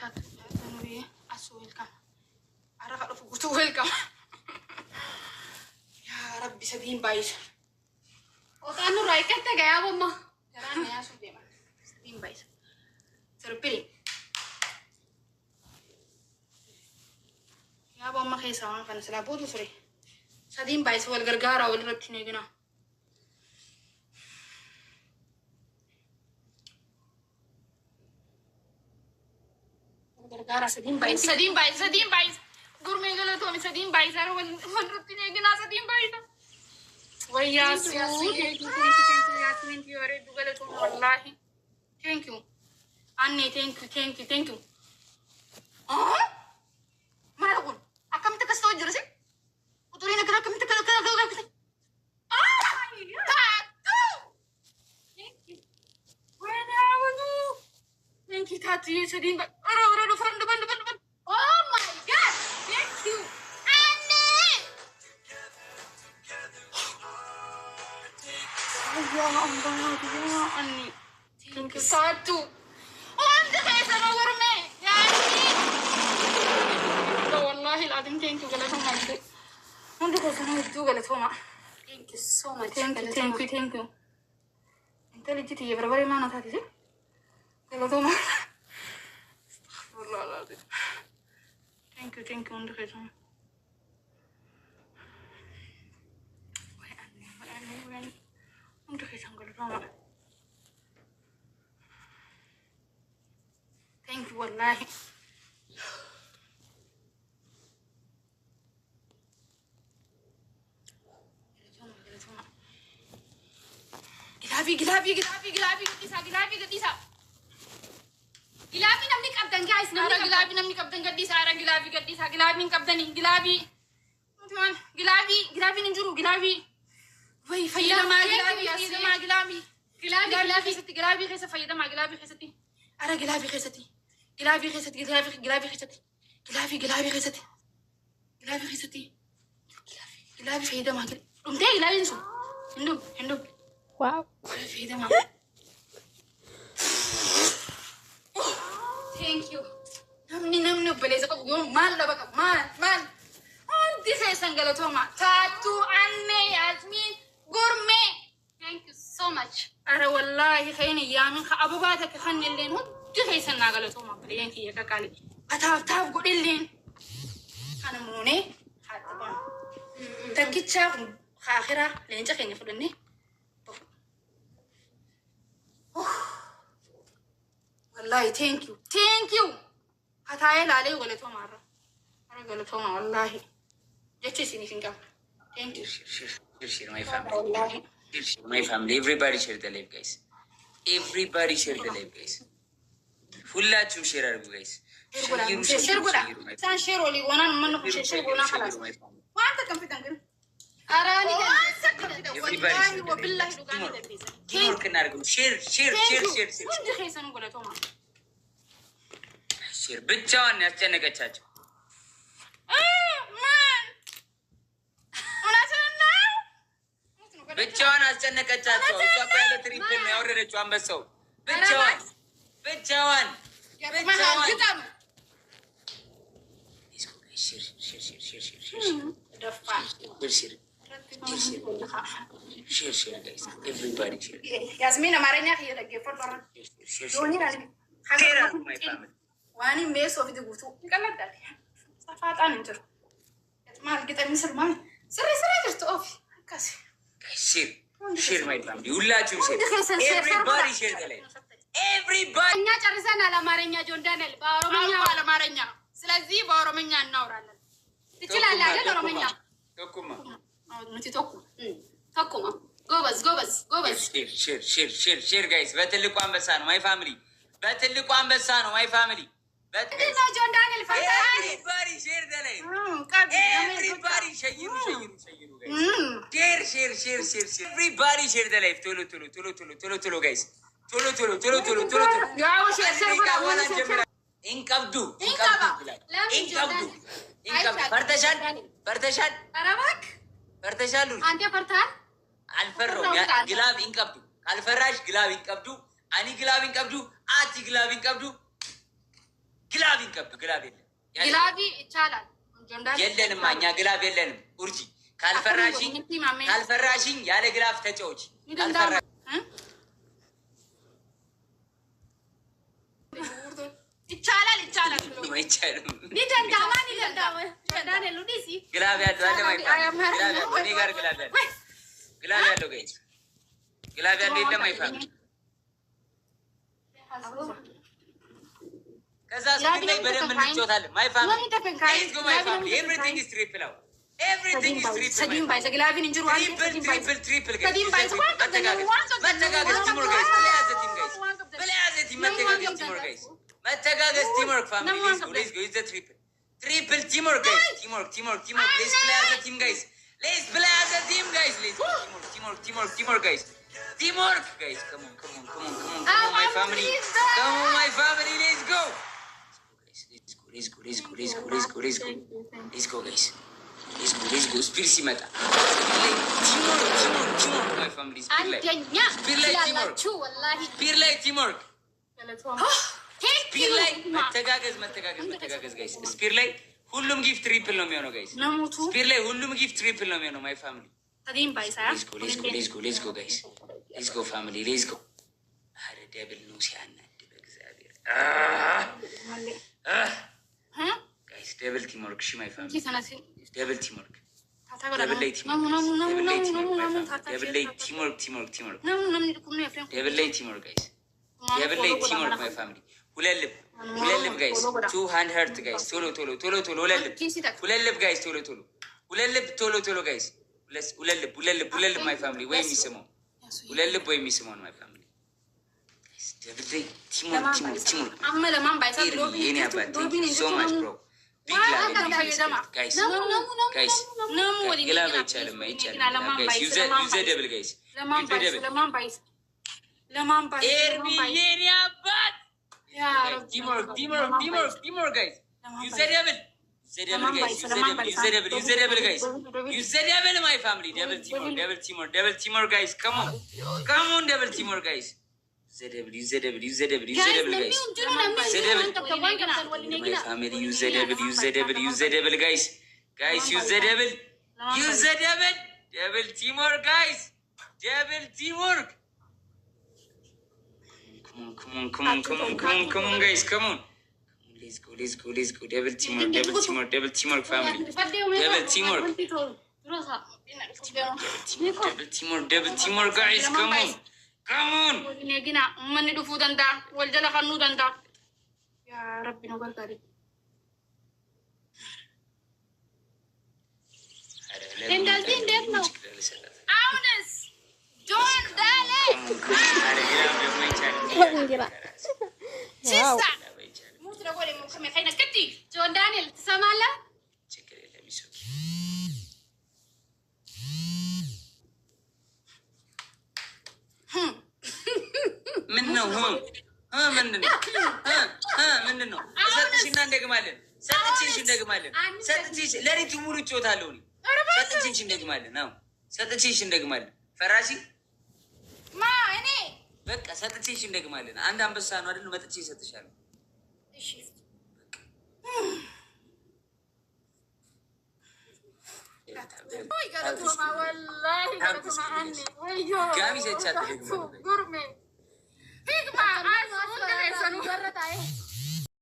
وبركاته. نوري أسو ويلكم. أرى فوتو ويلكم. يا ربي سدين بايس. وطانو رايك أنت جاي أبو ما. ترى يا سودي ما. سدين بايس. تربيلي. يا أبو ما خيسا وان كان سلابودو فري. سدين بايس والغرغارة والربطني جنا. غرغارة سدين بايس. قرمي قالتوا من سدين بايس. أنا والربطني جنا سدين بايس. ويا سود. Thank you. أريد قالتوا والله. Thank you. أني thank you. ما أقول. أكمل تكستو جرسي. وترينا كذا كم تكذا. تاتو. Thank you. وين أعملوا؟ Thank you تاتي سدين بايس. أرى فرن دبن. Oh my God. Thank you. أني. يا الله أني. Thank you تاتو. وأنت خير أنا ورمي. يعني. لا والله العظيم thank you قالتهم عندي. عندي خير أنا يدو قالتهم. Thank you so much. Thank you. أنت اللي جيتي يبربري معنا تاتي زي. قالتهم. استغفر الله العظيم. Thank you عندي خير أنا. وين. عندي خير أنا قالتهم. Thank you والله. Gilabi gadisa. Gilabi namni qabdan guys. Namni qabdan gadisa. Ara gilabi gadisa. Gilabi qabdani. Gilabi ninjuru. Gilabi. Wai fayyada ma gilabi. Gilabi khesa fayyada ma gilabi khesati. Ara gilabi khesati. Gilabi khesati. Gilabi fayyada ma gilabi. Umte gilabi nisu. Hindu. Wow. Fayyada ma. Thank you. Namni obboleessa qabu yoo maal laba qabu maal hundi keessan galatooma taatu anne yasmin gurme. Thank you so much. Ara wallahi khayni yaamin kha abubata ka khanilleen hundi keessan na galatooma baleen kiyya kakali ataaf godilleen kana muune hatta takkicha khaakhira leenca keenya fudhanne. والله thank you. هتاي لالي وقالتهم مرة. أنا قالتهم والله. جت سنين كم. Thank you. Share my family. Share my family. Everybody share the live, guys. ሁላችሁም ሼር አድርጉ guys. شير قولا. سان شير ولي وانا منو شير قولا خلاص. وانت كم في تنقل؟ أراني كم. والله وبالله لقاني تدريسه. كيف كنا نقول شير. وين خيسان قالتهم؟ شير ብቻዋን ያስጨነቀቻቸው ብቻዋን አስጨነቀቻቸው። እሷ እኮ ያለ ትሪፕል ነው ያወረደችው አንበሳው። ብቻዋን ያስሚን አማርኛ እየደገፈ واني ميسو في دقوتو قلدت صفاطان انتر ما لقيت المثل ما سري جرت اوفي كاسي شير ما يفهم يولاچو شير everybody share the live everybody እኛ ጨርሰናል። አማርኛ ጆን ዳንኤል በኦሮምኛ ስለዚህ በኦሮምኛ እናወራለን። ትችላለህ አይደል? ኦሮምኛ ተኩማ ጎበዝ share guys በትልቁ አንበሳ ነው ማይ ፋሚሊ ጆን ዳንኤል everybody share the live everybody share everybody share the live ቶሎ guys ቶሎ ያው ሼር ኢንቀብዱ ፈርተሻል አረባክ ፈርተሻል አንተ ፈርታል አልፈራው ግላብ ኢንቀብዱ ካልፈራሽ ግላብ ኢንቀብዱ አኒ ግላብ ኢንቀብዱ አቲ ግላብ ኢንቀብዱ ግላብ ይንቀብ ግላብ የለም ግላቢ ይቻላል የለንም እኛ ግላብ የለንም። ኡርጂ ካልፈራሽኝ ያለ ግላብ ተጫዎች ይቻላል አይቻልም። ግላብ ያለው አለ እኔ ጋር ግላብ ያለው ጋይስ ግላብ ያለው የለም አይፋም ከዛ ስፒድ ላይ በደንብ እንጫወታለን። ማይ ፋሚሊ ሌትስ ጎ ማይ ፋሚሊ ኤቭሪቲንግ ኢዝ ትሪፕል አውት ኤቭሪቲንግ ኢዝ ትሪፕል ሰዲም ባይ ለግላቢን እንጅሩ አለ ትሪፕል መተጋገዝ ቲምወርክ ጋይስ መተጋገዝ ቲምወርክ ፋሚሊ ሌትስ ጎ ኢዝ ዘ ትሪፕል ቲምወርክ ጋይስ ቲምወርክ ሌትስ ፕሌይ አዝ አ ቲም ጋይስ ሌትስ ፕሌይ አዝ አ ቲም ጋይስ ሌትስ ቲምወርክ ጋይስ teamwork guys come on my family let's go let's go guys let's go speed ሲመጣ teamwork my family speed like teamwork መተጋገዝ guys speed ላይ ሁሉም ጊፍት ትሪፕል ነው የሚሆነው guys speed ላይ ሁሉም ጊፍት ትሪፕል ነው የሚሆነው my family let's go guys let's go family let's go አረ ደብል ነው ሲያናድ በእግዚአብሔር guys ደብል ቲምወርክ እሺ my family ደብል ቲምወርክ ደብል ላይ ቲምወርክ guys ደብል ላይ ቲምወርክ my family ሁለት ልብ guys 200 heart guys ቶሎ ሁለት ልብ guys ቶሎ guys ሁለት ልብ my family ወይ የሚስመው ሁለት ልብ ወይ የሚስመው my family ደብል ላይ ቲምወርክ አመለማን ባይሳ የኔ አባት so much bro big love guys ግላብ አይቻልም guys use double guys ለማን ባይስ ኤርሚ የኔ አባት teamwork guys use double guys use double my family double teamwork guys come on double teamwork guys use double guys my family use double guys use double teamwork guys double teamwork come on guys come on let's go double teamwork family double teamwork guys come on negina man du fudanda wal jala khanu danda ya rabbi no barkari እንደዚህ እንዴት ነው አሁንስ ጆን ዳሌ ሲሳ ሙት ነው ወለ ሙከመ ካይነ ከቲ ጆን ዳንኤል ትሰማለህ ችግር የለም ይሶ ምን ነው ምንድን ነው ሰጥቼና እንደግማለን ሰጥቼሽ ለሪቱ ሙሉ ጮታለሁ እኔ ሰጥቼሽ እንደግማለን ፈራሺ ማ እኔ በቃ ሰጥቼሽ እንደግማለን አንድ አንበሳ ነው አይደል መጥቼ እሰጥሻለሁ እሺ ገረቶማ ወላሂ ገረቶማ አኒ ወዮ ጋሚ ሰቻት ጉርሜ ፊግማ አይ ነው ገረታዬ